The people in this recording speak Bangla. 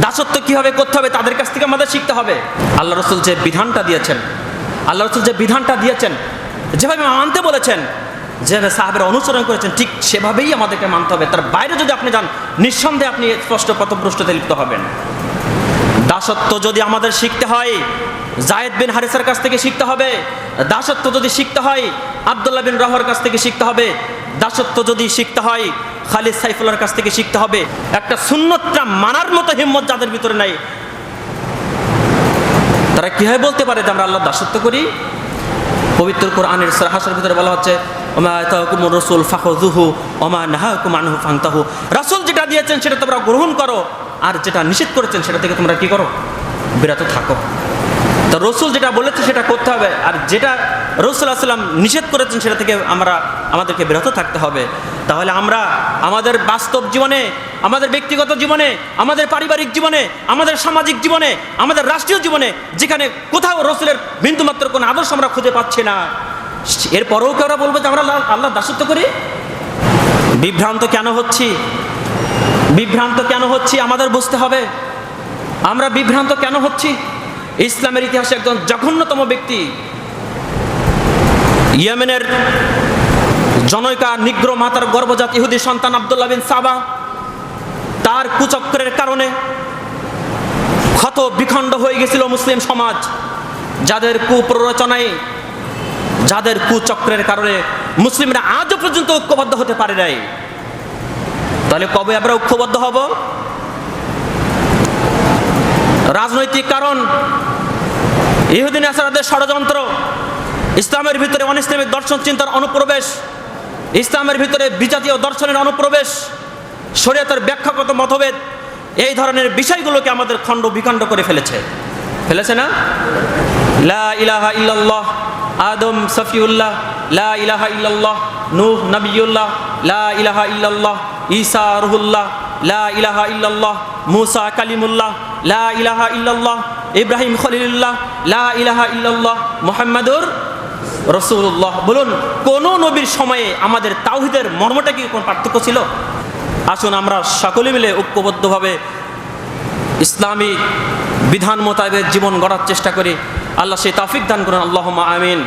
দাসত্ব কীভাবে করতে হবে তাদের কাছ থেকে আমাদের শিখতে হবে। আল্লাহ রসুল যে বিধানটা দিয়েছেন, যেভাবে মানতে বলেছেন, যেভাবে সাহাবেরা অনুসরণ করেছেন, ঠিক সেভাবেই আমাদেরকে মানতে হবে। তার বাইরে যদি আপনি যান, নিঃসন্দেহে আপনি স্পষ্ট পথভ্রষ্টতায় লিপ্ত হবেন। দাসত্ব যদি আমাদের শিখতে হয়, যায়েদ বিন হারিসার কাছ থেকে শিখতে হবে। দাসত্ব যদি শিখতে হয়, আব্দুল্লাহ বিন রাওয়ার কাছ থেকে শিখতে হবে। দাসত্ব যদি শিখতে হয়, খালিদ সাইফুল্লাহর কাছ থেকে শিখতে হবে। একটা সুন্নতটা মানার মতো হিম্মত যাদের ভিতরে নাই, তারা কিভাবে বলতে পারে যে আমরা আল্লাহর দাসত্ব করি? পবিত্র কোরআনের সূরা হাশরের ভিতরে বলা হচ্ছে, ওমা আতাকুমুর রাসূল ফাখুযুহু ওমা নাহাকুম আনহু ফান্তাহু। রাসূল যেটা দিয়েছেন সেটা তোমরা গ্রহণ করো, আর যেটা নিষেধ করেছেন সেটা থেকে তোমরা কি করো? বিরত থাকো। তো রসুল যেটা বলেছে সেটা করতে হবে, আর যেটা রাসূল সাল্লাল্লাহু আলাইহি ওয়াসাল্লাম নিষেধ করেছেন সেটা থেকে আমাদেরকে বিরত থাকতে হবে। তাহলে আমরা আমাদের বাস্তব জীবনে, আমাদের ব্যক্তিগত জীবনে, আমাদের পারিবারিক জীবনে, আমাদের সামাজিক জীবনে, আমাদের রাষ্ট্রীয় জীবনে, যেখানে কোথাও রসুলের বিন্দুমাত্র কোনো আদর্শ আমরা খুঁজে পাচ্ছি না, এরপরেও কেউ বলবো যে আমরা আল্লাহর দাসত্ব করি? বিভ্রান্ত কেন হচ্ছি আমাদের বুঝতে হবে। আমরা বিভ্রান্ত কেন হচ্ছি? ইসলামের ইতিহাসে একজন জঘন্যতম ব্যক্তি, ইয়েমেনের জনৈকা নিগ্র মাতার গর্ভজাত ইহুদি সন্তান আব্দুল্লাহ বিন সাবা, তার কুচক্রের কারণে ক্ষত বিখণ্ড হয়ে গেছিল মুসলিম সমাজ। যাদের কুপ্ররোচনায়, যাদের কুচক্রের কারণে মুসলিমরা আজও পর্যন্ত ঐক্যবদ্ধ হতে পারে নাই। তাহলে কবে আমরা ঐক্যবদ্ধ হব? রাজনৈতিক কারণ, ইহুদি নাসারাদের ষড়যন্ত্র, ইসলামের ভিতরে অনিসলামিক দর্শন চিন্তার অনুপ্রবেশ, ইসলামের ভিতরে বিজাতীয় দর্শনের অনুপ্রবেশ, শরীয়তের ব্যাখ্যাগত মতভেদ, এই ধরনের বিষয়গুলোকে আমাদের খণ্ড বিখণ্ড করে ফেলেছে না? লা ইলাহা ইল্লাল্লাহ আদম সফিউল্লাহ, লা ইলাহা ইল্লাল্লাহ নূহ নবিয়ুল্লাহ, লা ইলাহা ইল্লাল্লাহ ঈসা রুহুল্লাহ, লা ইলাহা ইল্লাল্লাহ মুসা কালিমুল্লাহ, লা ইলাহা ইল্লাল্লাহ ইব্রাহিম খলিলুল্লাহ, লা ইলাহা ইল্লাল্লাহ মুহাম্মাদুর রাসূলুল্লাহ। বলুন, কোন নবীর সময়ে আমাদের তাওহীদের মর্মটা কি কোনো পার্থক্য ছিল? আসুন আমরা সকলে মিলে ঐক্যবদ্ধভাবে ইসলামী বিধান মোতাবেক জীবন গড়ার চেষ্টা করি। আল্লাহ সেই তৌফিক দান করুন। আল্লাহুম্মা আমিন।